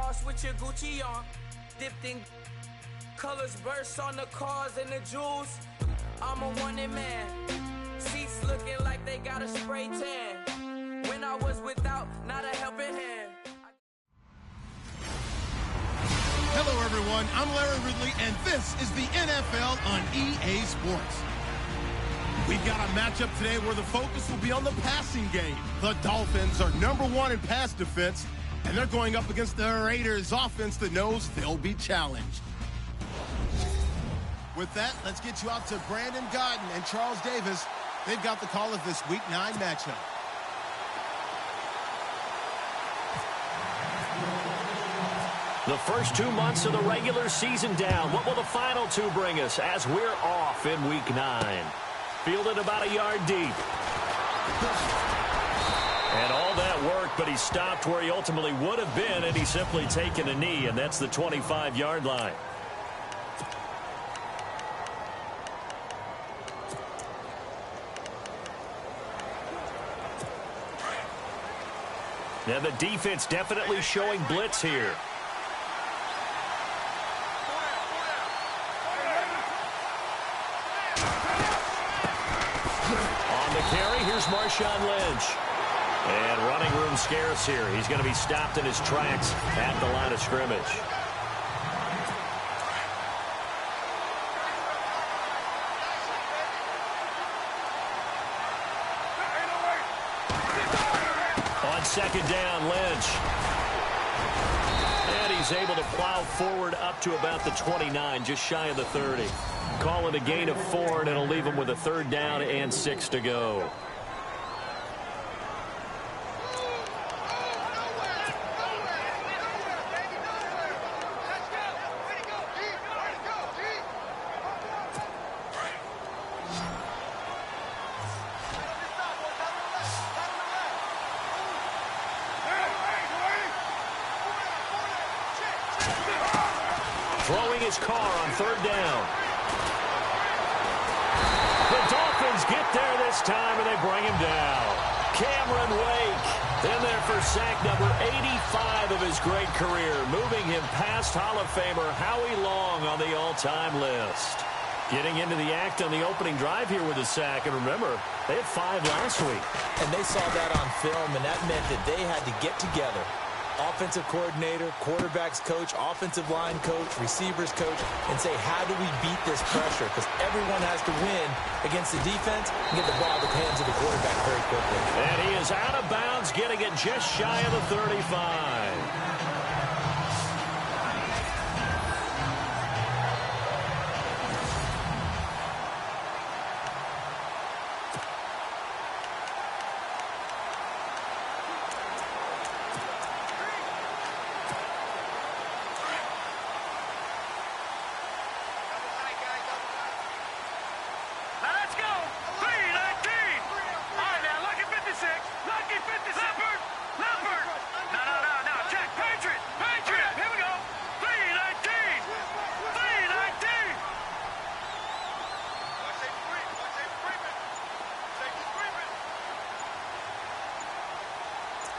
Ross with your Gucci on. Dipped in colors, burst on the cars and the jewels. I'm a wanted man. Seats looking like they got a spray tan. When I was without, not a helping hand. Hello, everyone. I'm Larry Ridley, and this is the NFL on EA Sports. We've got a matchup today where the focus will be on the passing game. The Dolphins are #1 in pass defense, and they're going up against the Raiders offense that knows they'll be challenged. With that, let's get you out to Brandon Godden and Charles Davis. They've got the call of this Week 9 matchup. The first 2 months of the regular season down. What will the final 2 bring us as we're off in Week 9? Fielded about a yard deep. And all that work, but he stopped where he ultimately would have been, and he's simply taken a knee, and that's the 25-yard line. And the defense definitely showing blitz here. On the carry, here's Marshawn Lynch. And running room scarce here. He's going to be stopped in his tracks at the line of scrimmage. On second down, Lynch. And he's able to plow forward up to about the 29, just shy of the 30. Call it a gain of 4, and it'll leave him with a 3rd down and 6 to go. Throwing his car on 3rd down. The Dolphins get there this time, and they bring him down. Cameron Wake in there for sack number 85 of his great career, moving him past Hall of Famer Howie Long on the all-time list. Getting into the act on the opening drive here with a sack, and remember, they had 5 last week. And they saw that on film, and that meant that they had to get together. Offensive coordinator, quarterbacks coach, offensive line coach, receivers coach, and say, how do we beat this pressure? Because everyone has to win against the defense and get the ball at the hands of the quarterback very quickly. And he is out of bounds, getting it just shy of the 35.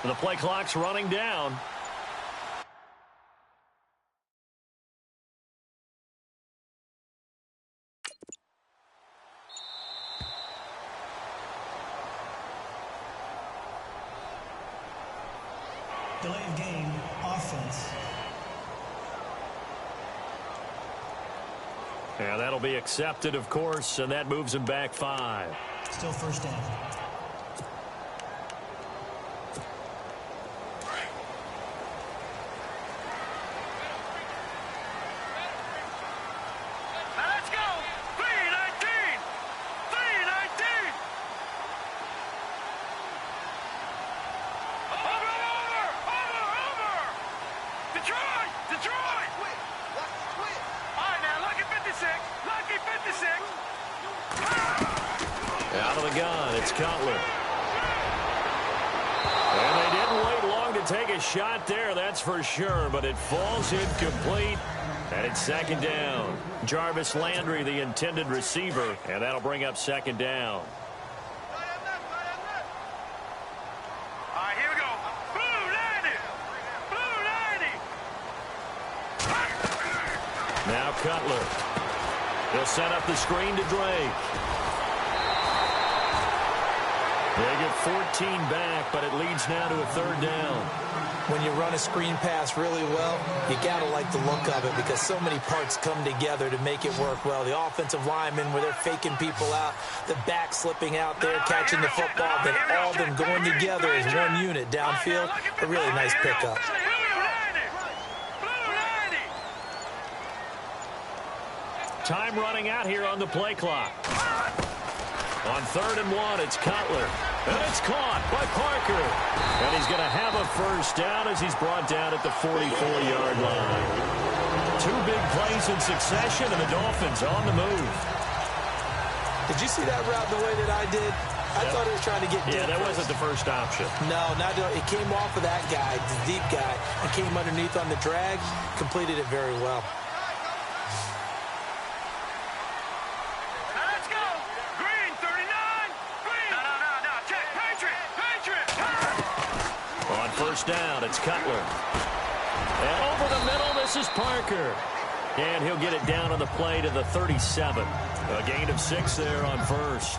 The play clock's running down. Delay of game, offense. Yeah, that'll be accepted, of course, and that moves him back 5. Still 1st down. Out of the gun, it's Cutler. And they didn't wait long to take a shot there, that's for sure, but it falls incomplete, and it's 2nd down. Jarvis Landry, the intended receiver, and that'll bring up 2nd down. All right, here we go. Blue 90. Blue 90. Now Cutler. He'll set up the screen to Drake. They get 14 back, but it leads now to a third down. When you run a screen pass really well, you got to like the look of it because so many parts come together to make it work well. The offensive linemen, where they're faking people out, the back slipping out there, catching the football, then all of them going together as one unit downfield. A really nice pickup. Time running out here on the play clock. On 3rd and 1, it's Cutler. And it's caught by Parker. And he's going to have a first down as he's brought down at the 44-yard line. 2 big plays in succession, and the Dolphins on the move. Did you see that route the way that I did? I thought it was trying to get deep. Yeah, that wasn't the first option. No, it came off of that guy, the deep guy, and came underneath on the drag, completed it very well. First down, it's Cutler. And over the middle, this is Parker. And he'll get it down on the play to the 37. A gain of 6 there on first.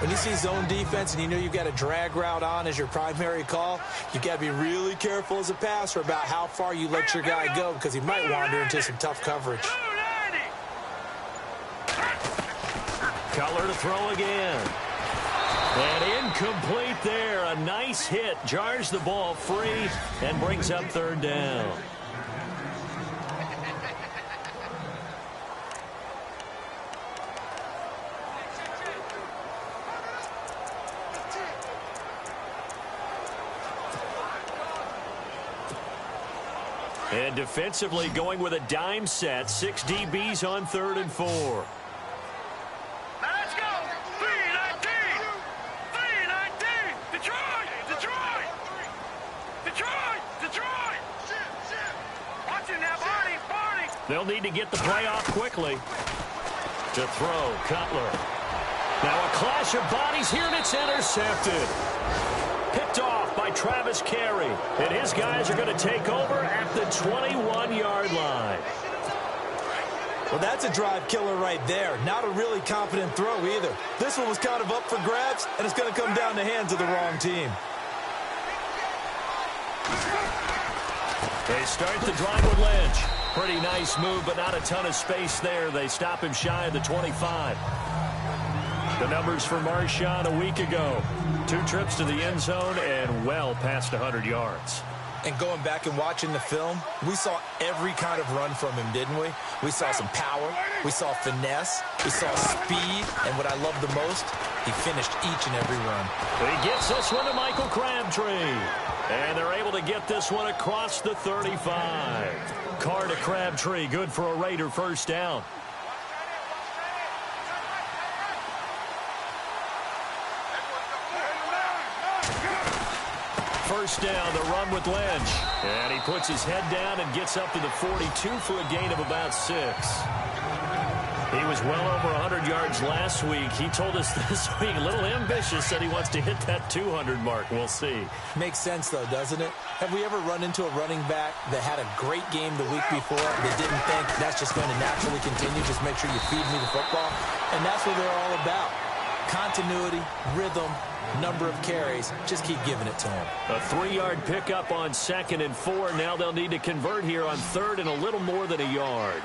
When you see zone defense and you know you've got a drag route on as your primary call, you've got to be really careful as a passer about how far you let your guy go because he might wander into some tough coverage. Cutler to throw again. And incomplete there. A nice hit. Jars the ball free and brings up 3rd down. And defensively going with a dime set. 6 DBs on 3rd and 4. They'll need to get the play off quickly. To throw, Cutler. Now a clash of bodies here, and it's intercepted. Picked off by Travis Carey. And his guys are going to take over at the 21-yard line. Well, that's a drive killer right there. Not a really confident throw either. This one was kind of up for grabs, and it's going to come down the hands of the wrong team. They start the drive with Lynch. Pretty nice move, but not a ton of space there. They stop him shy of the 25. The numbers for Marshawn a week ago. 2 trips to the end zone and well past 100 yards. And going back and watching the film, we saw every kind of run from him, didn't we? We saw some power. We saw finesse. We saw speed. And what I love the most, he finished each and every run. He gets this one to Michael Crabtree. And they're able to get this one across the 35. Carr to Crabtree, good for a Raider first down. First down, the run with Lynch. And he puts his head down and gets up to the 42 for a gain of about 6. He was well over 100 yards last week. He told us this week, a little ambitious, said he wants to hit that 200 mark. We'll see. Makes sense, though, doesn't it? Have we ever run into a running back that had a great game the week before that didn't think that's just going to naturally continue? Just make sure you feed me the football. And that's what they're all about. Continuity, rhythm, number of carries. Just keep giving it to him. A 3-yard pickup on 2nd and 4. Now they'll need to convert here on 3rd and a little more than a yard.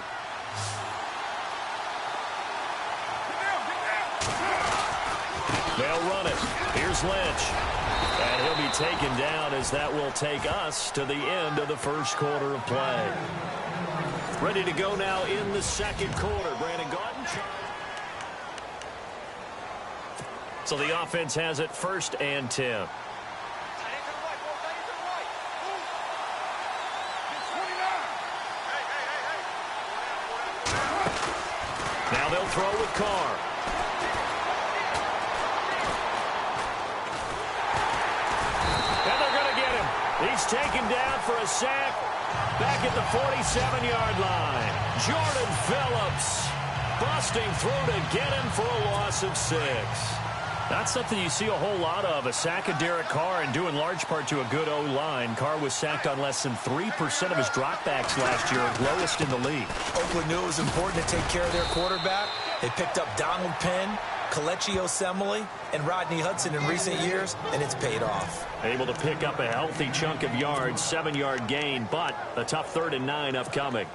They'll run it. Here's Lynch. And he'll be taken down as that will take us to the end of the first quarter of play. Ready to go now in the second quarter. Brandon Gaudin. So the offense has it 1st and 10. Now they'll throw with Carr. He's taken down for a sack back at the 47-yard line. Jordan Phillips busting through to get him for a loss of 6. Not something you see a whole lot of. A sack of Derek Carr, and due in large part to a good O-line. Carr was sacked on less than 3% of his dropbacks last year, lowest in the league. Oakland knew it was important to take care of their quarterback. They picked up Donald Penn, Kelechi Osemele, and Rodney Hudson in recent years, and it's paid off. Able to pick up a healthy chunk of yards, 7-yard gain, but a tough 3rd and 9 upcoming.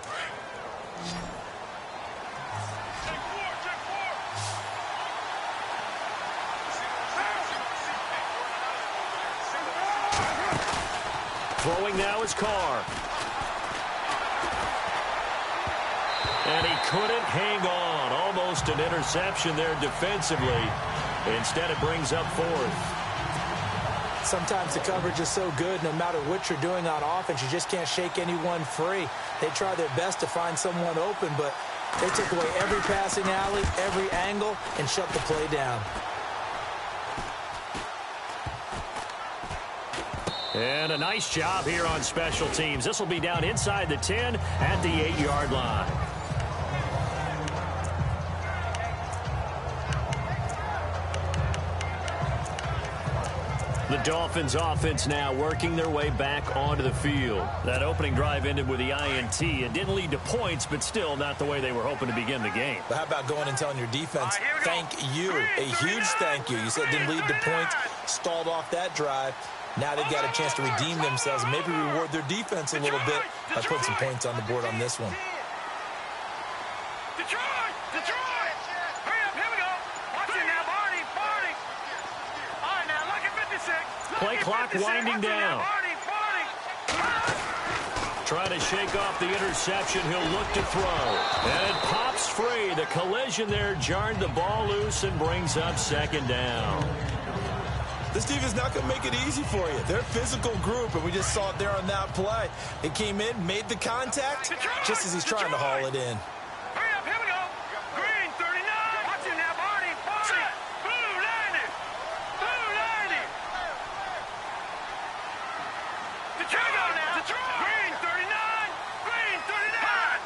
Throwing now is Carr. And he couldn't hang on. Almost an interception there defensively. Instead, it brings up 4th. Sometimes the coverage is so good, no matter what you're doing on offense, you just can't shake anyone free. They try their best to find someone open, but they took away every passing alley, every angle, and shut the play down. And a nice job here on special teams. This will be down inside the 10 at the 8-yard line. The Dolphins offense now working their way back onto the field. That opening drive ended with the INT. It didn't lead to points, but still not the way they were hoping to begin the game. But how about going and telling your defense, thank you, a huge thank you. You said it didn't lead to points, stalled off that drive. Now they've got a chance to redeem themselves and maybe reward their defense a little bit by putting some points on the board on this one. Detroit! Hurry up, here we go. Watch it now, Barney. All right, now, look at 56. Play clock winding down. Barney. Trying to shake off the interception. He'll look to throw. And it pops free. The collision there jarred the ball loose and brings up 2nd down. This team is not going to make it easy for you. They're a physical group, and we just saw it there on that play. They came in, made the contact, just as he's trying to haul it in. Hurry up, here we go. Green, 39. Watch it now, Barney. Blue, 90. Detroit now. Green, 39. Green, 39.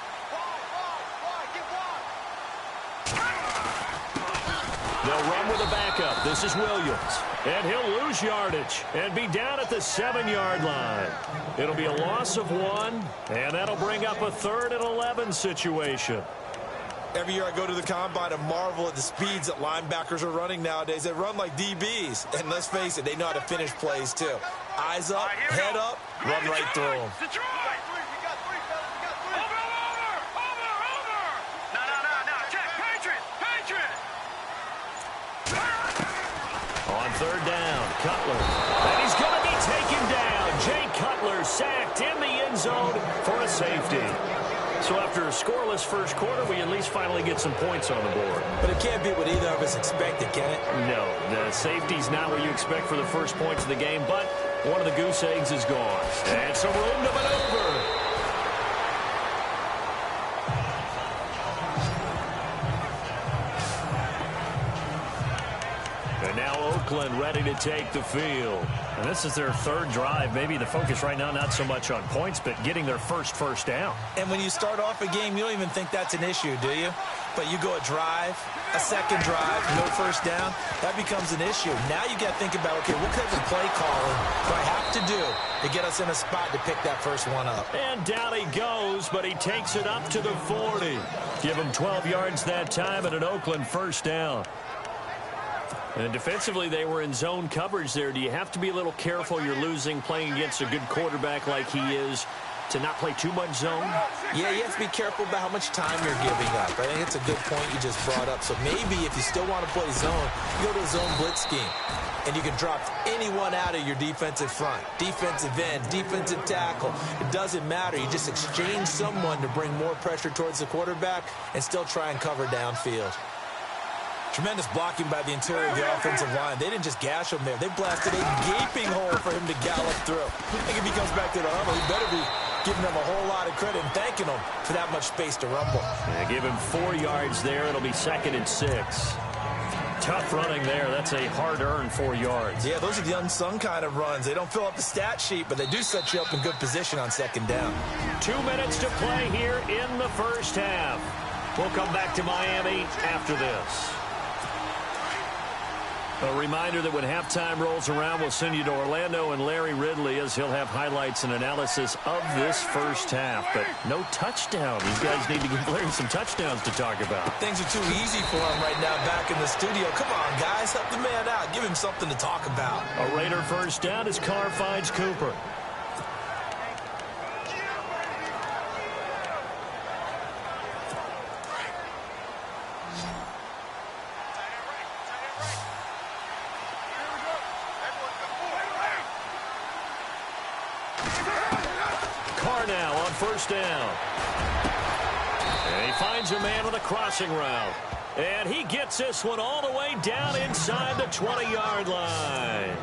They'll run with a backup. This is Williams. And he'll lose yardage and be down at the 7-yard line. It'll be a loss of 1, and that'll bring up a 3rd and 11 situation. Every year I go to the combine and marvel at the speeds that linebackers are running nowadays. They run like DBs. And let's face it, they know how to finish plays too. Eyes up, head up, run right through them. Detroit! Over! No. Check, Patriot! On 3rd down, Cutler. And he's going to be taken down. Jay Cutler sacked in the end zone for a safety. So after a scoreless first quarter, we at least finally get some points on the board. But it can't be what either of us expected, can it? No, the safety's not what you expect for the first points of the game, but one of the goose eggs is gone. And some room to maneuver. And now Oakland ready to take the field. And this is their 3rd drive. Maybe the focus right now not so much on points, but getting their first down. And when you start off a game, you don't even think that's an issue, do you? But you go a drive, a second drive, no first down, that becomes an issue. Now you got to think about, okay, what kind of play calling do I have to do to get us in a spot to pick that first one up? And down he goes, but he takes it up to the 40. Give him 12 yards that time and an Oakland first down. And defensively, they were in zone coverage there. Do you have to be a little careful? You're losing, playing against a good quarterback like he is, to not play too much zone? Yeah, you have to be careful about how much time you're giving up. I think it's a good point you just brought up. So maybe if you still want to play zone, you go to a zone blitz scheme. And you can drop anyone out of your defensive front. Defensive end, defensive tackle. It doesn't matter. You just exchange someone to bring more pressure towards the quarterback and still try and cover downfield. Tremendous blocking by the interior of the offensive line. They didn't just gash him there. They blasted a gaping hole for him to gallop through. I think if he comes back to the huddle, he better be giving them a whole lot of credit and thanking them for that much space to rumble. Yeah, give him 4 yards there. It'll be 2nd and 6. Tough running there. That's a hard-earned 4 yards. Yeah, those are the unsung kind of runs. They don't fill up the stat sheet, but they do set you up in good position on 2nd down. 2 minutes to play here in the first half. We'll come back to Miami after this. A reminder that when halftime rolls around, we'll send you to Orlando and Larry Ridley as he'll have highlights and analysis of this first half. But no touchdown. These guys need to give Larry some touchdowns to talk about. Things are too easy for him right now back in the studio. Come on, guys. Help the man out. Give him something to talk about. A Raider first down as Carr finds Cooper. Now on first down. And he finds a man with a crossing route. And he gets this one all the way down inside the 20-yard line.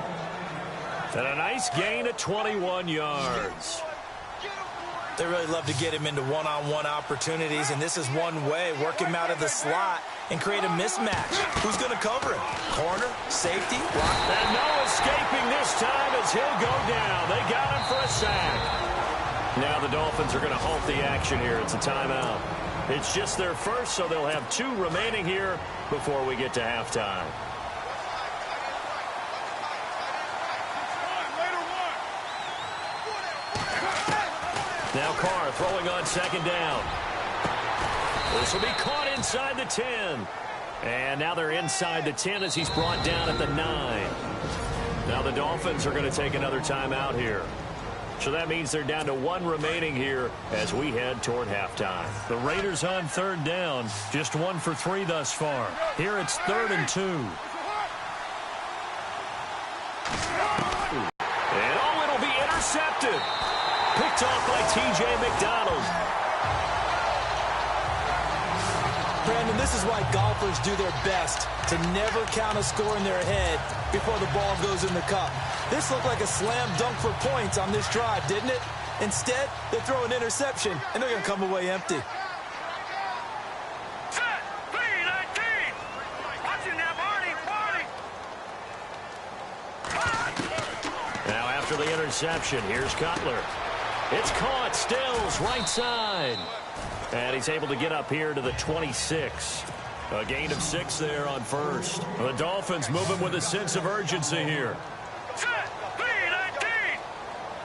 And a nice gain of 21 yards. They really love to get him into one-on-one opportunities, and this is one way. Work him out of the slot and create a mismatch. Who's going to cover him? Corner, safety, block. And no escaping this time as he'll go down. They got him for a sack. Now the Dolphins are going to halt the action here. It's a timeout. It's just their first, so they'll have 2 remaining here before we get to halftime. Now Carr throwing on second down. This will be caught inside the 10. And now they're inside the 10 as he's brought down at the 9. Now the Dolphins are going to take another timeout here. So that means they're down to 1 remaining here as we head toward halftime. The Raiders on third down, just 1 for 3 thus far. Here it's 3rd and 2. And it'll be intercepted. Picked off by T.J. McDonald. Brandon, this is why golfers do their best to never count a score in their head before the ball goes in the cup. This looked like a slam dunk for points on this drive, didn't it? Instead, they throw an interception, and they're going to come away empty. Set, 3-19. Watching now, Barney. Now after the interception, here's Cutler. It's caught, Stills, right side. And he's able to get up here to the 26. A gain of 6 there on first. The Dolphins moving with a sense of urgency here. Set,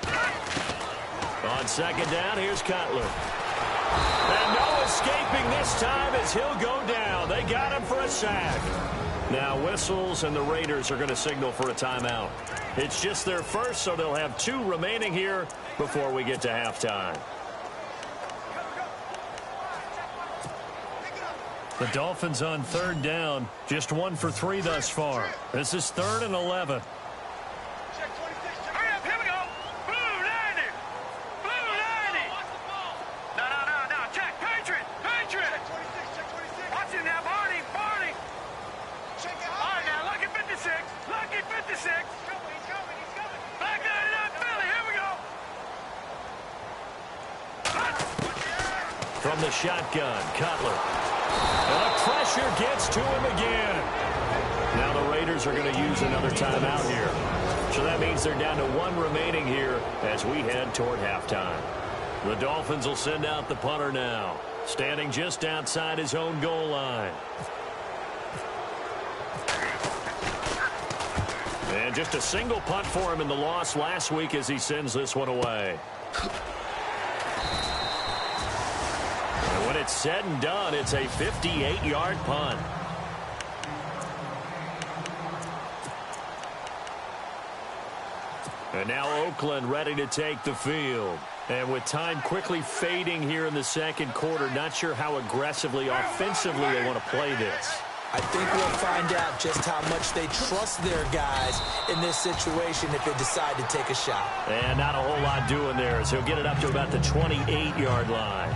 3-19. On second down, here's Cutler. And no escaping this time as he'll go down. They got him for a sack. Now whistles, and the Raiders are going to signal for a timeout. It's just their first, so they'll have 2 remaining here before we get to halftime. The Dolphins on third down, just 1 for 3 thus far. This is 3rd and 11. Hurry up, here we go. Blue 90. Blue 90. No. Check. Patriot. Watch him now, Barney. All right, now, lucky 56. He's coming. Back 99, Philly. Here we go. From the shotgun, Cutler. And the pressure gets to him again. Now the Raiders are going to use another timeout here. So that means they're down to 1 remaining here as we head toward halftime. The Dolphins will send out the punter now, standing just outside his own goal line. And just a single punt for him in the loss last week as he sends this one away. And when it's said and done, it's a 58-yard punt. And now Oakland ready to take the field. And with time quickly fading here in the second quarter, not sure how aggressively, offensively they want to play this. I think we'll find out just how much they trust their guys in this situation if they decide to take a shot. And not a whole lot doing there, so he'll get it up to about the 28-yard line.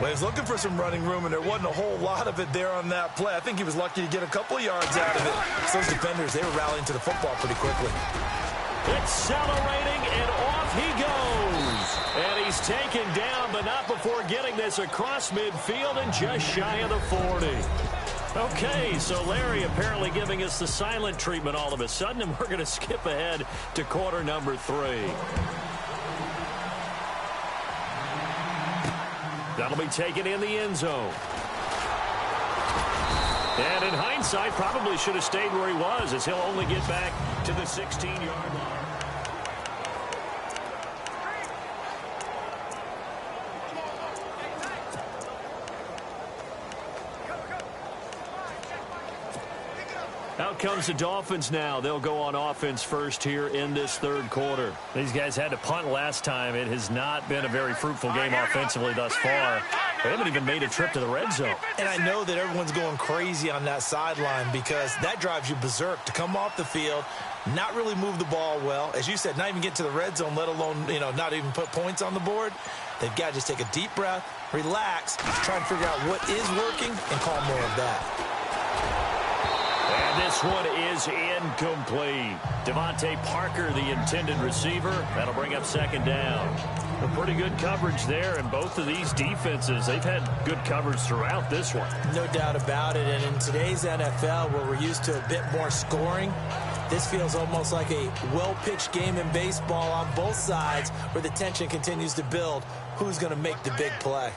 Well, he was looking for some running room, and there wasn't a whole lot of it there on that play. I think he was lucky to get a couple of yards out of it. So those defenders, they were rallying to the football pretty quickly. Accelerating, and off he goes. And he's taken down, but not before getting this across midfield and just shy of the 40. Okay, so Larry apparently giving us the silent treatment all of a sudden, and we're going to skip ahead to quarter number 3. That'll be taken in the end zone. And in hindsight, probably should have stayed where he was, as he'll only get back to the 16-yard line. Out comes the Dolphins now. They'll go on offense first here in this third quarter. These guys had to punt last time. It has not been a very fruitful game offensively thus far. They haven't even made a trip to the red zone. And I know that everyone's going crazy on that sideline because that drives you berserk to come off the field, not really move the ball well. As you said, not even get to the red zone, let alone, not even put points on the board. They've got to just take a deep breath, relax, try and figure out what is working, and call more of that. And this one is incomplete. Devontae Parker, the intended receiver. That'll bring up second down. A pretty good coverage there, and both of these defenses, they've had good coverage throughout this one. No doubt about it, and in today's NFL, where we're used to a bit more scoring, this feels almost like a well-pitched game in baseball on both sides where the tension continues to build. Who's going to make the big play?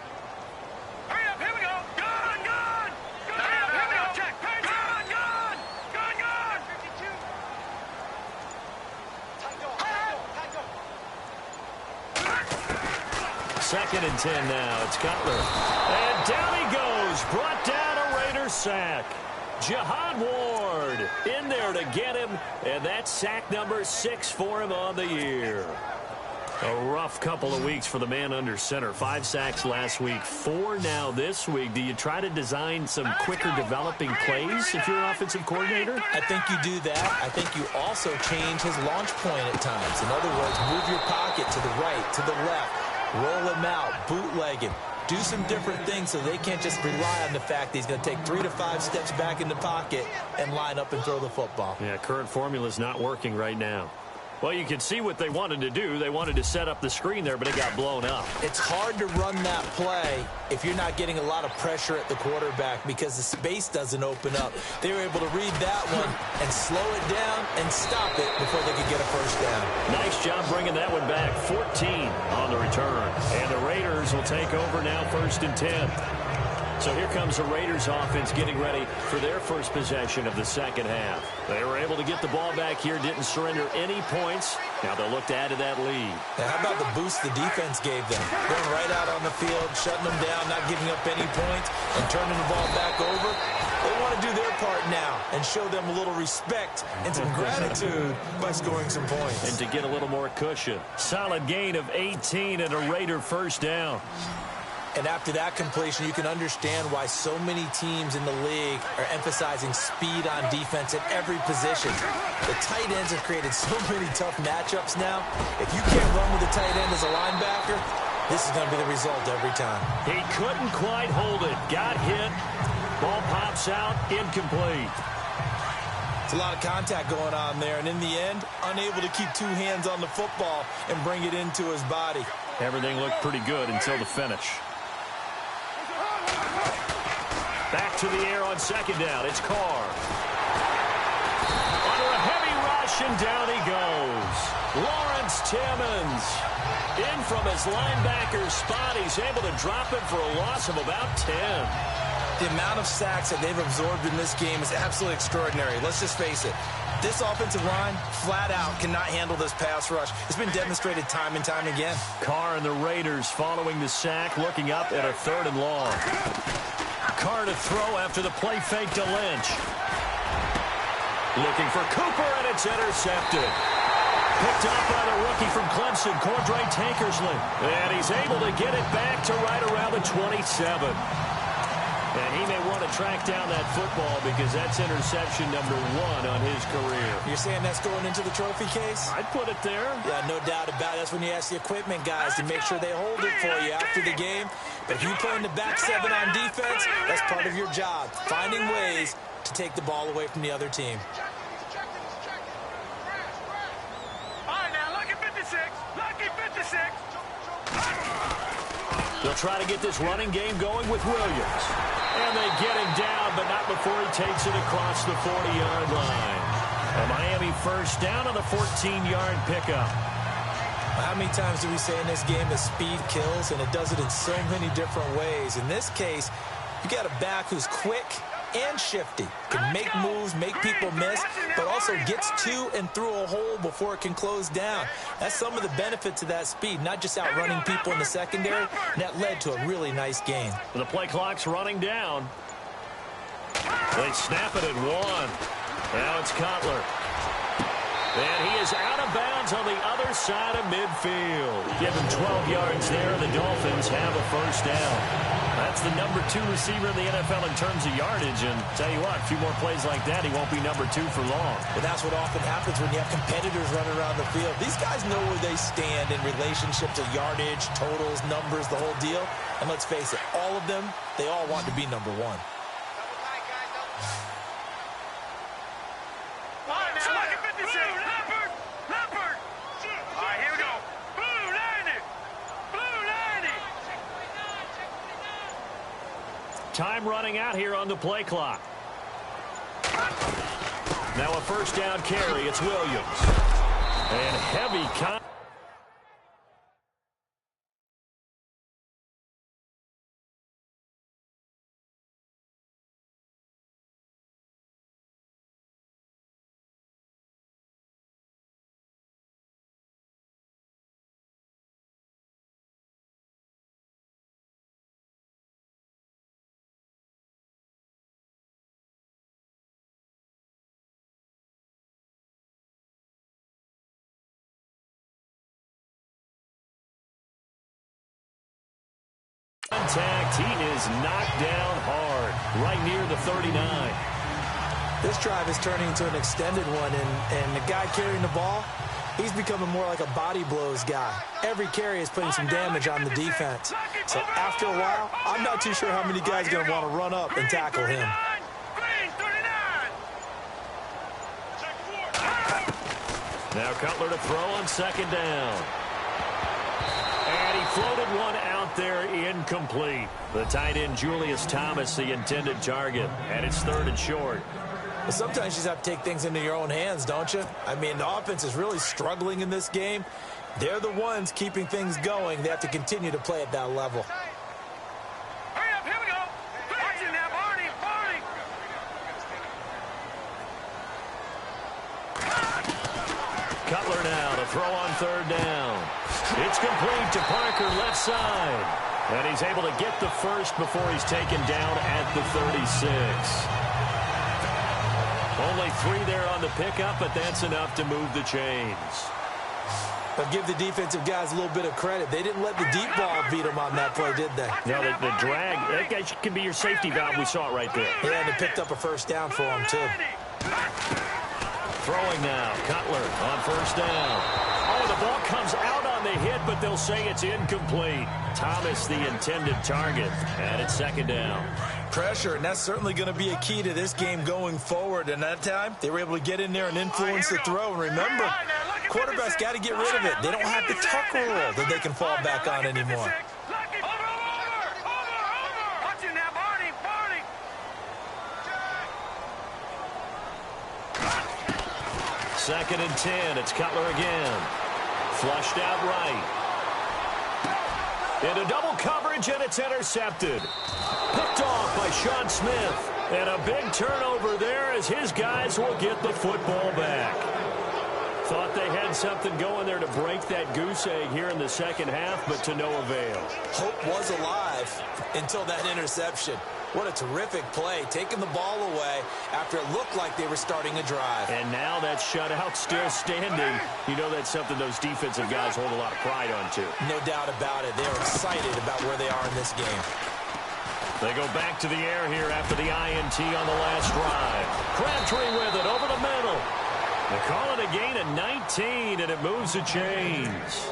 Second and 10 now. It's Cutler. And down he goes. Brought down a Raiders sack. Jihad Ward in there to get him. And that's sack number 6 for him on the year. A rough couple of weeks for the man under center. 5 sacks last week, 4 now this week. Do you try to design some quicker developing plays if you're an offensive coordinator? I think you do that. I think you also change his launch point at times. In other words, move your pocket to the right, to the left. Roll him out, bootleg him, do some different things so they can't just rely on the fact that he's going to take 3 to 5 steps back in the pocket and line up and throw the football. Yeah, current formula is not working right now. Well, you can see what they wanted to do. They wanted to set up the screen there, but it got blown up. It's hard to run that play if you're not getting a lot of pressure at the quarterback because the space doesn't open up. They were able to read that one and slow it down and stop it before they could get a first down. Nice job bringing that one back. 14 on the return. And the Raiders will take over now, 1st and 10. So here comes the Raiders offense getting ready for their first possession of the second half. They were able to get the ball back here, didn't surrender any points. Now they'll look to add to that lead. Now, how about the boost the defense gave them? Going right out on the field, shutting them down, not giving up any points, and turning the ball back over. They want to do their part now and show them a little respect and some gratitude by scoring some points. And to get a little more cushion. Solid gain of 18 and a Raider first down. And after that completion, you can understand why so many teams in the league are emphasizing speed on defense at every position. The tight ends have created so many tough matchups now. If you can't run with the tight end as a linebacker, this is going to be the result every time. He couldn't quite hold it. Got hit. Ball pops out. Incomplete. It's a lot of contact going on there, and in the end, unable to keep 2 hands on the football and bring it into his body. Everything looked pretty good until the finish. Back to the air on second down. It's Carr. Under a heavy rush, and down he goes. Lawrence Timmons in from his linebacker spot. He's able to drop him for a loss of about 10. The amount of sacks that they've absorbed in this game is absolutely extraordinary. Let's just face it. This offensive line, flat out, cannot handle this pass rush. It's been demonstrated time and time again. Carr and the Raiders following the sack, looking up at a 3rd and long. Carr to throw after the play fake to Lynch. Looking for Cooper, and it's intercepted. Picked up by the rookie from Clemson, Cordray Tankersley. And he's able to get it back to right around the 27. And he may want to track down that football because that's interception number 1 on his career. You're saying that's going into the trophy case? I'd put it there. Yeah, no doubt about it. That's when you ask the equipment guys to make sure they hold it for you after the game. But if you play in the back 7 on defense, that's part of your job, finding ways to take the ball away from the other team. All right, now, lucky 56. Lucky 56. They'll try to get this running game going with Williams. And they get him down, but not before he takes it across the 40-yard line. A Miami first down on the 14-yard pickup. How many times do we say in this game that speed kills, and it does it in so many different ways? In this case, you got a back who's quick, and shifty. Can make moves, make people miss, but also gets to and through a hole before it can close down. That's some of the benefits of that speed, not just outrunning people in the secondary, and that led to a really nice gain. The play clock's running down. They snap it at 1. Now it's Cutler. And he is out of bounds on the other side of midfield. Give him 12 yards there, and the Dolphins have a first down. That's the number 2 receiver in the NFL in terms of yardage. And tell you what, a few more plays like that, he won't be number 2 for long. But that's what often happens when you have competitors running around the field. These guys know where they stand in relationship to yardage, totals, numbers, the whole deal. And let's face it, all of them, they all want to be number 1. Time running out here on the play clock. Now a first down carry. It's Williams. And heavy contact. He is knocked down hard, right near the 39. This drive is turning into an extended one, and the guy carrying the ball, he's becoming more like a body blows guy. Every carry is putting some damage on the defense. So after a while, I'm not too sure how many guys are going to want to run up and tackle him. Now Cutler to throw on second down. And he floated one out there, incomplete. The tight end, Julius Thomas, the intended target. And it's 3rd and short. Well, sometimes you just have to take things into your own hands, don't you? I mean, the offense is really struggling in this game. They're the ones keeping things going. They have to continue to play at that level. Hurry up, here we go. Watch it now, Barney. Cutler now to throw on 3rd down. It's complete to Parker, left side. And he's able to get the first before he's taken down at the 36. Only 3 there on the pickup, but that's enough to move the chains. But give the defensive guys a little bit of credit. They didn't let the deep ball beat them on that play, did they? No, the drag, that can be your safety valve. We saw it right there. Yeah, and they picked up a first down for him, too. Throwing now, Cutler on first down. Oh, the ball comes out on the hit, but they'll say it's incomplete. Thomas, the intended target, and it's 2nd down. Pressure, and that's certainly going to be a key to this game going forward. And that time, they were able to get in there and influence the throw. And remember, quarterbacks got to get rid of it. They don't have the tuck rule that they can fall back on anymore. Second and 10. It's Cutler again. Flushed out right. Into double coverage, and it's intercepted. Picked off by Sean Smith. And a big turnover there as his guys will get the football back. Thought they had something going there to break that goose egg here in the second half, but to no avail. Hope was alive until that interception. What a terrific play, taking the ball away after it looked like they were starting a drive. And now that shutout still standing. You know that's something those defensive guys hold a lot of pride on, too. No doubt about it. They're excited about where they are in this game. They go back to the air here after the INT on the last drive. Crabtree with it over the middle. They call it a gain of 19, and it moves the chains.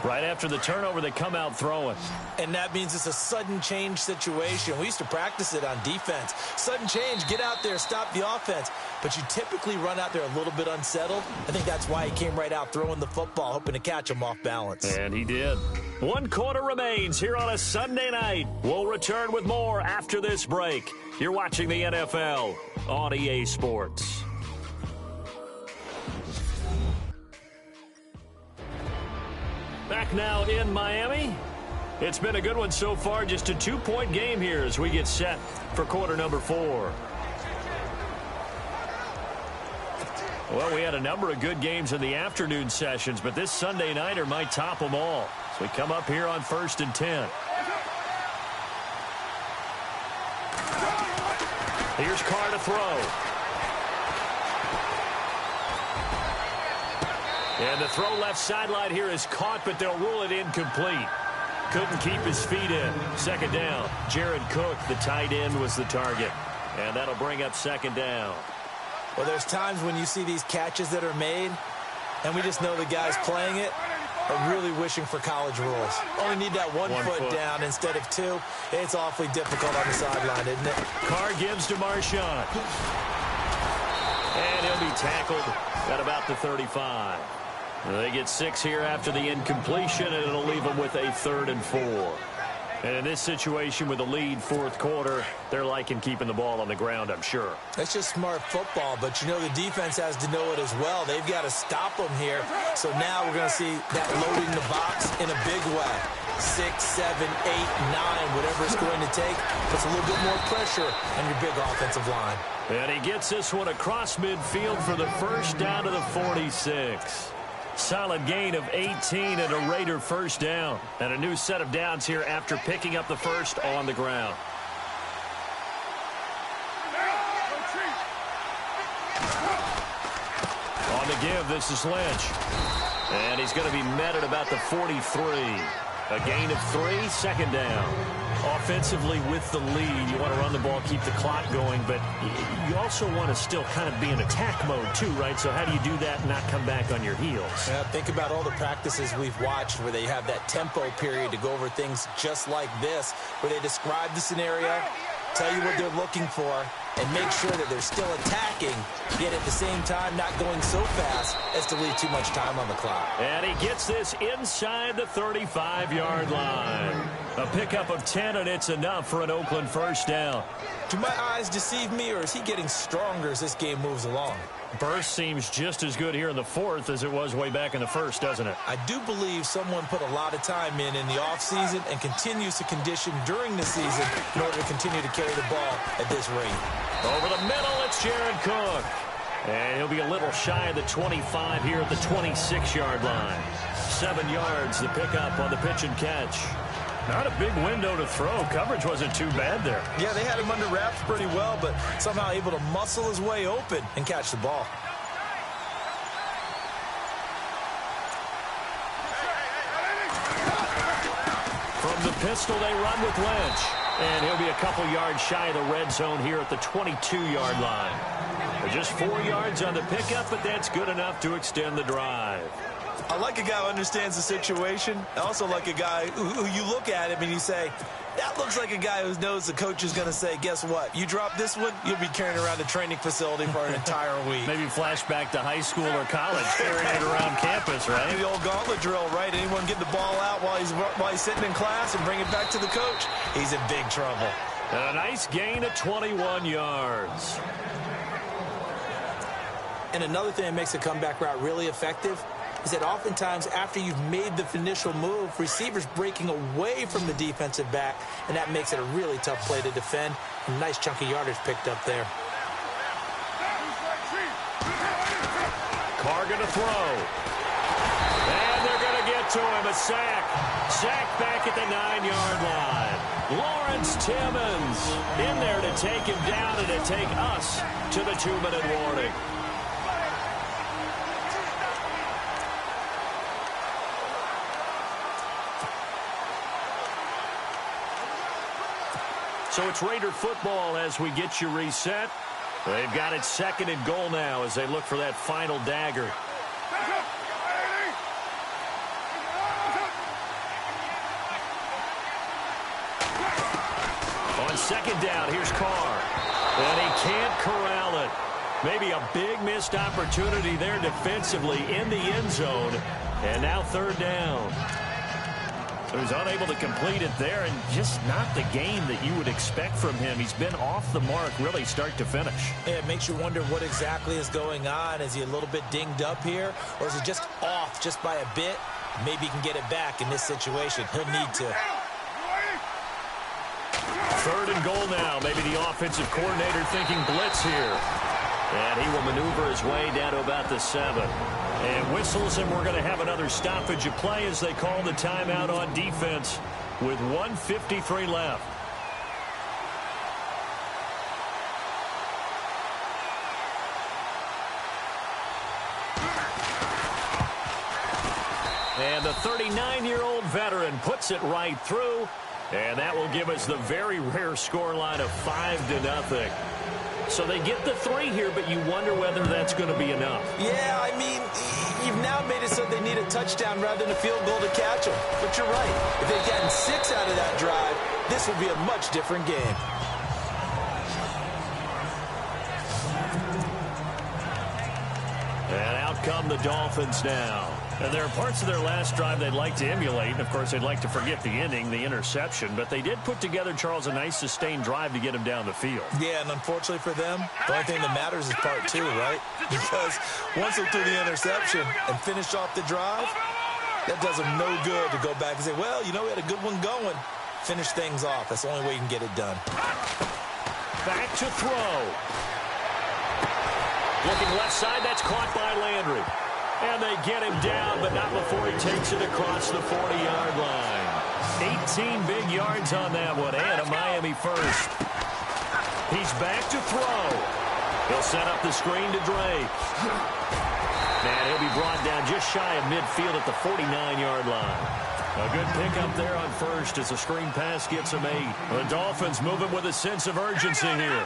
Right after the turnover, they come out throwing. And that means it's a sudden change situation. We used to practice it on defense. Sudden change, get out there, stop the offense. But you typically run out there a little bit unsettled. I think that's why he came right out throwing the football, hoping to catch him off balance. And he did. 1 quarter remains here on a Sunday night. We'll return with more after this break. You're watching the NFL on EA Sports. Back now in Miami. It's been a good one so far. Just a 2-point game here as we get set for quarter number 4. Well, we had a number of good games in the afternoon sessions, but this Sunday nighter might top them all. So we come up here on 1st and 10. Here's Carr to throw. And the throw left sideline here is caught, but they'll rule it incomplete. Couldn't keep his feet in. 2nd down. Jared Cook, the tight end, was the target. And that'll bring up 2nd down. Well, there's times when you see these catches that are made, and we just know the guys playing it are really wishing for college rules. Only need that one foot down instead of 2. It's awfully difficult on the sideline, isn't it? Carr gives to Marshawn. And he'll be tackled at about the 35. They get 6 here after the incompletion, and it'll leave them with a 3rd and 4. And in this situation with the lead 4th quarter, they're liking keeping the ball on the ground, I'm sure. That's just smart football, but you know the defense has to know it as well. They've got to stop them here. So now we're going to see that loading the box in a big way. 6, 7, 8, 9, whatever it's going to take. Puts a little bit more pressure on your big offensive line. And he gets this one across midfield for the first down to the 46. Solid gain of 18 and a Raider first down. And a new set of downs here after picking up the first on the ground. On the give, this is Lynch. And he's going to be met at about the 43. A gain of 3, 2nd down. Offensively with the lead, you want to run the ball, keep the clock going, but you also want to still kind of be in attack mode too, right? So how do you do that and not come back on your heels? Yeah, think about all the practices we've watched where they have that tempo period to go over things just like this, where they describe the scenario, tell you what they're looking for, and make sure that they're still attacking, yet at the same time not going so fast as to leave too much time on the clock. And he gets this inside the 35-yard line. A pickup of 10, and it's enough for an Oakland first down. Do my eyes deceive me, or is he getting stronger as this game moves along? Burst seems just as good here in the 4th as it was way back in the 1st, doesn't it? I do believe someone put a lot of time in the offseason and continues to condition during the season in order to continue to carry the ball at this rate. Over the middle, it's Jared Cook. And he'll be a little shy of the 25 here at the 26-yard line. 7 yards, the pickup on the pitch and catch. Not a big window to throw. Coverage wasn't too bad there. Yeah, they had him under wraps pretty well, but somehow able to muscle his way open and catch the ball. From the pistol, they run with Lynch. And he'll be a couple yards shy of the red zone here at the 22-yard line. Just 4 yards on the pickup, but that's good enough to extend the drive. I like a guy who understands the situation. I also like a guy who you look at him and you say, that looks like a guy who knows the coach is going to say, guess what? You drop this one, you'll be carrying around the training facility for an entire week. Maybe flashback to high school or college, carrying it around campus, right? The old gauntlet drill, right? Anyone get the ball out while he's sitting in class and bring it back to the coach, he's in big trouble. And a nice gain of 21 yards. And another thing that makes a comeback route really effective is that oftentimes after you've made the initial move, receivers breaking away from the defensive back, and that makes it a really tough play to defend. A nice chunk of yardage picked up there. Carr going to throw. And they're going to get to him. A sack. Sack back at the 9-yard line. Lawrence Timmons in there to take him down and to take us to the 2-minute warning. So it's Raider football as we get you reset. They've got it 2nd and goal now as they look for that final dagger. On 2nd down, here's Carr. And he can't corral it. Maybe a big missed opportunity there defensively in the end zone. And now 3rd down. He was unable to complete it there, and just not the game that you would expect from him. He's been off the mark really start to finish. Yeah, it makes you wonder what exactly is going on. Is he a little bit dinged up here, or is he just off just by a bit? Maybe he can get it back in this situation. He'll need to. Third and goal now. Maybe the offensive coordinator thinking blitz here. And he will maneuver his way down to about the 7. And whistles, and we're going to have another stoppage of play as they call the timeout on defense with 1:53 left. And the 39-year-old veteran puts it right through. And that will give us the very rare scoreline of 5-0. So they get the 3 here, but you wonder whether that's going to be enough. Yeah, I mean, you've now made it so they need a touchdown rather than a field goal to catch them. But you're right. If they'd gotten 6 out of that drive, this would be a much different game. And out come the Dolphins now. And there are parts of their last drive they'd like to emulate. And, of course, they'd like to forget the ending, the interception. But they did put together, Charles, a nice sustained drive to get him down the field. Yeah, and unfortunately for them, the only thing that matters is part 2, right? Because once they threw the interception and finished off the drive, that does them no good to go back and say, well, you know, we had a good one going. Finish things off. That's the only way you can get it done. Back to throw. Looking left side, that's caught by Landry. And they get him down, but not before he takes it across the 40-yard line. 18 big yards on that one, and a Miami first. He's back to throw. He'll set up the screen to Drake. And he'll be brought down just shy of midfield at the 49-yard line. A good pickup there on first as the screen pass gets him 8. The Dolphins moving with a sense of urgency here.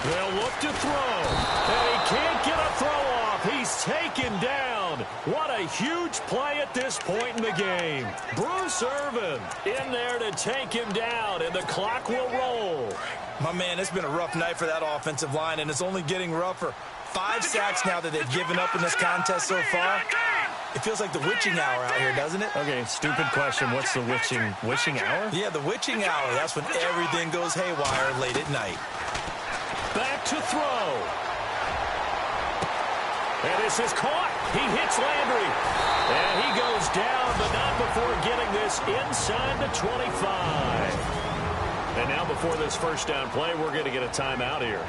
They'll look to throw, and he can't get a throw off. He's taken down. What a huge play at this point in the game. Bruce Irvin in there to take him down, and the clock will roll. My man, it's been a rough night for that offensive line, and it's only getting rougher. 5 sacks now that they've given up in this contest so far. It feels like the witching hour out here, doesn't it? Okay, stupid question. What's the witching hour? Yeah, the witching hour. That's when everything goes haywire late at night. Back to throw. And this is caught. He hits Landry. And he goes down, but not before getting this inside the 25. And now before this first down play, we're going to get a timeout here,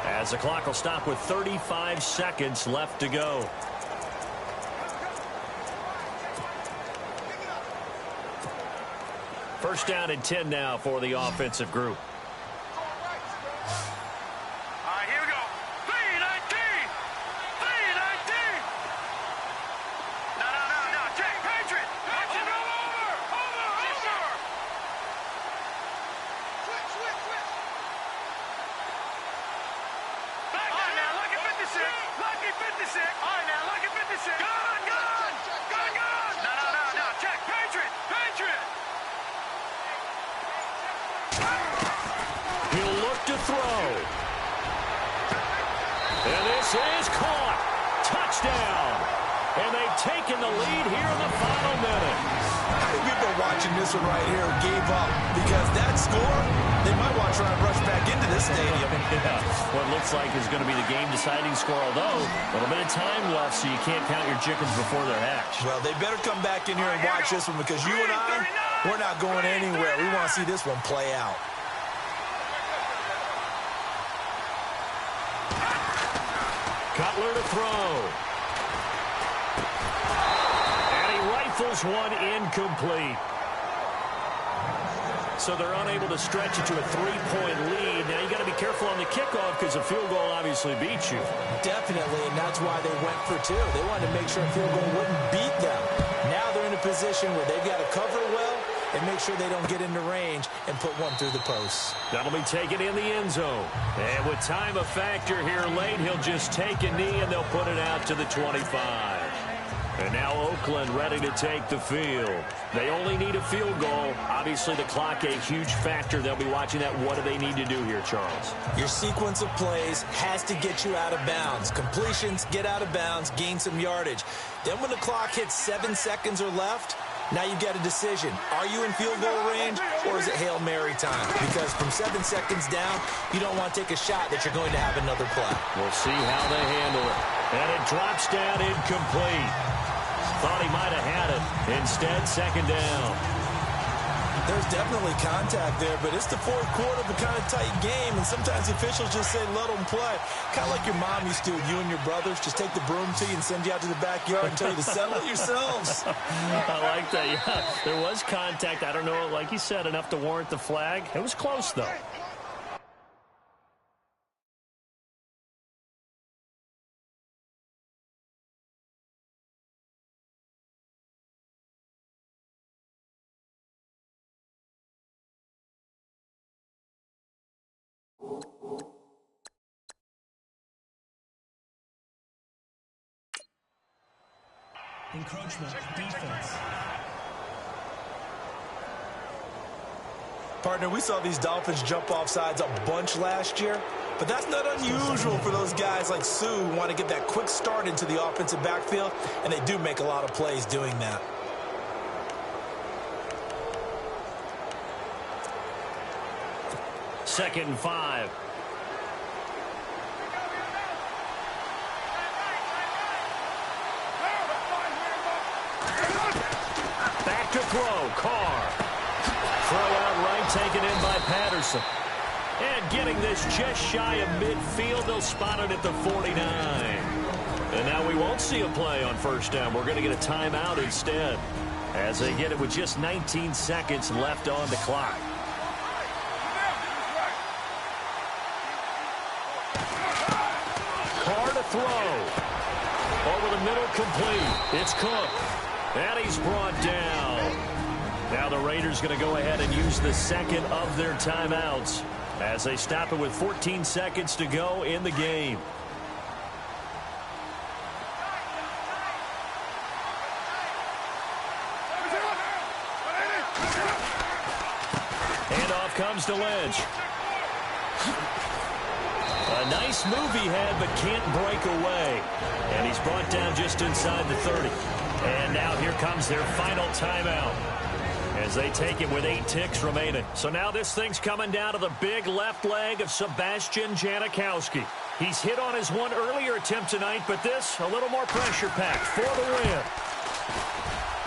as the clock will stop with 35 seconds left to go. First down and 10 now for the offensive group. Is caught. Touchdown. And they've taken the lead here in the final minute. I think people watching this one right here gave up, because that score, they might want to try and rush back into this stadium. Yeah. What looks like is going to be the game-deciding score, although a little bit of time left, so you can't count your chickens before they're hatched. Well, they better come back in here and watch this one, because you and I, we're not going anywhere. We want to see this one play out. Cutler to throw. And he rifles one incomplete. So they're unable to stretch it to a 3-point lead. Now you got to be careful on the kickoff, because a field goal obviously beats you. Definitely, and that's why they went for 2. They wanted to make sure a field goal wouldn't beat them. Now they're in a position where they've got to cover well and make sure they don't get into range and put one through the posts. That'll be taken in the end zone. And with time a factor here late, he'll just take a knee and they'll put it out to the 25. And now Oakland ready to take the field. They only need a field goal. Obviously, the clock a huge factor. They'll be watching that. What do they need to do here, Charles? Your sequence of plays has to get you out of bounds. Completions, get out of bounds, gain some yardage. Then when the clock hits 7 seconds or left, now you've got a decision. Are you in field goal range, or is it Hail Mary time? Because from 7 seconds down, you don't want to take a shot that you're going to have another play. We'll see how they handle it. And it drops down incomplete. Thought he might have had it. Instead, second down. There's definitely contact there, but it's the fourth quarter of a kind of tight game, and sometimes the officials just say, let them play. Kind of like your mom used to with you and your brothers. Just take the broom to you and send you out to the backyard and tell you to settle it yourselves. I like that. Yeah, there was contact. I don't know, like you said, enough to warrant the flag. It was close, though. Encroachment, defense. Partner, we saw these Dolphins jump off sides a bunch last year, but that's not unusual for those guys like Sue who want to get that quick start into the offensive backfield, and they do make a lot of plays doing that. Second and 5. Back to throw. Carr. Throw out right, taken in by Patterson. And getting this just shy of midfield, they'll spot it at the 49. And now we won't see a play on first down. We're going to get a timeout instead, as they get it with just 19 seconds left on the clock. Carr to throw. Over the middle, complete. It's Cook. And he's brought down. Now the Raiders going to go ahead and use the second of their timeouts as they stop it with 14 seconds to go in the game. Handoff comes to Lynch. A nice move he had, but can't break away. And he's brought down just inside the 30. And now here comes their final timeout as they take it with 8 ticks remaining. So now this thing's coming down to the big left leg of Sebastian Janikowski. He's hit on his one earlier attempt tonight, but this a little more pressure-packed for the win.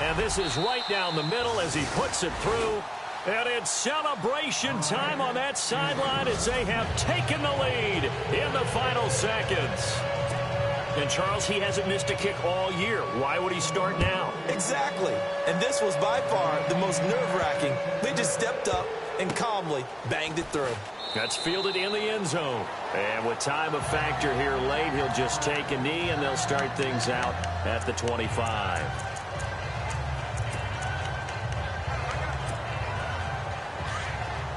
And this is right down the middle as he puts it through. And it's celebration time on that sideline as they have taken the lead in the final seconds. And, Charles, he hasn't missed a kick all year. Why would he start now? Exactly. And this was by far the most nerve-wracking. They just stepped up and calmly banged it through. That's fielded in the end zone. And with time a factor here late, he'll just take a knee, and they'll start things out at the 25.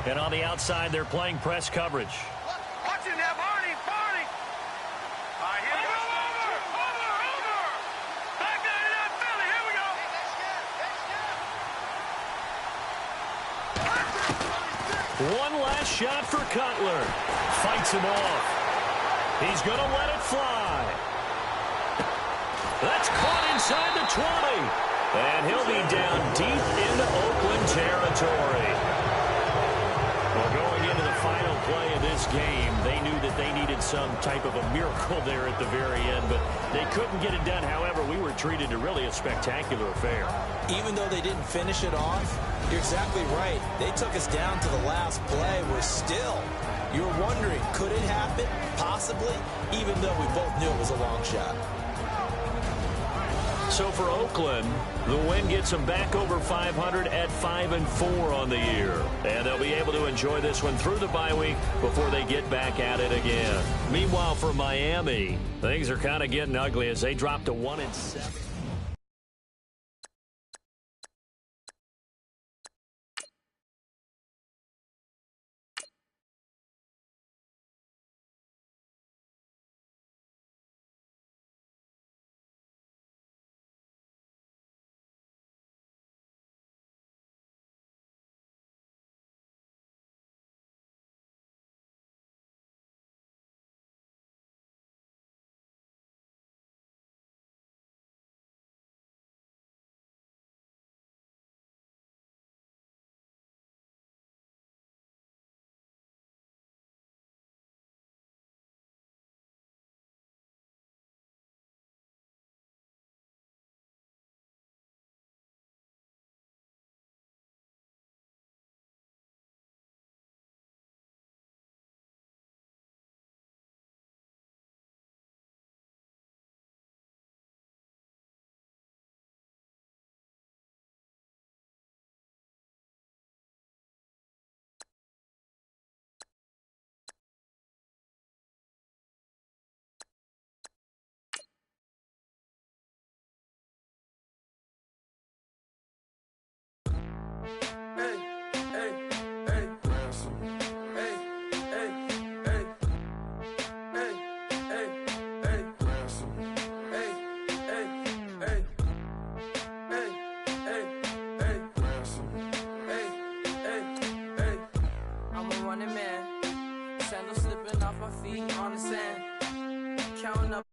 And on the outside, they're playing press coverage. Watch it now, Barney, Barney. All right, here we go. Over. Back there in that Philly. Here we go. One last shot for Cutler. Fights him off. He's going to let it fly. That's caught inside the 20. And he'll be down deep into Oakland territory. Well, going into the final play of this game, they knew that they needed some type of a miracle there at the very end, but they couldn't get it done. However, we were treated to really a spectacular affair. Even though they didn't finish it off, you're exactly right. They took us down to the last play. We're still, you're wondering, could it happen? Possibly, even though we both knew it was a long shot. So for Oakland, the win gets them back over 500 at 5-4 on the year. And they'll be able to enjoy this one through the bye week before they get back at it again. Meanwhile, for Miami, things are kind of getting ugly as they drop to 1-7. slipping off my feet on the sand. Counting up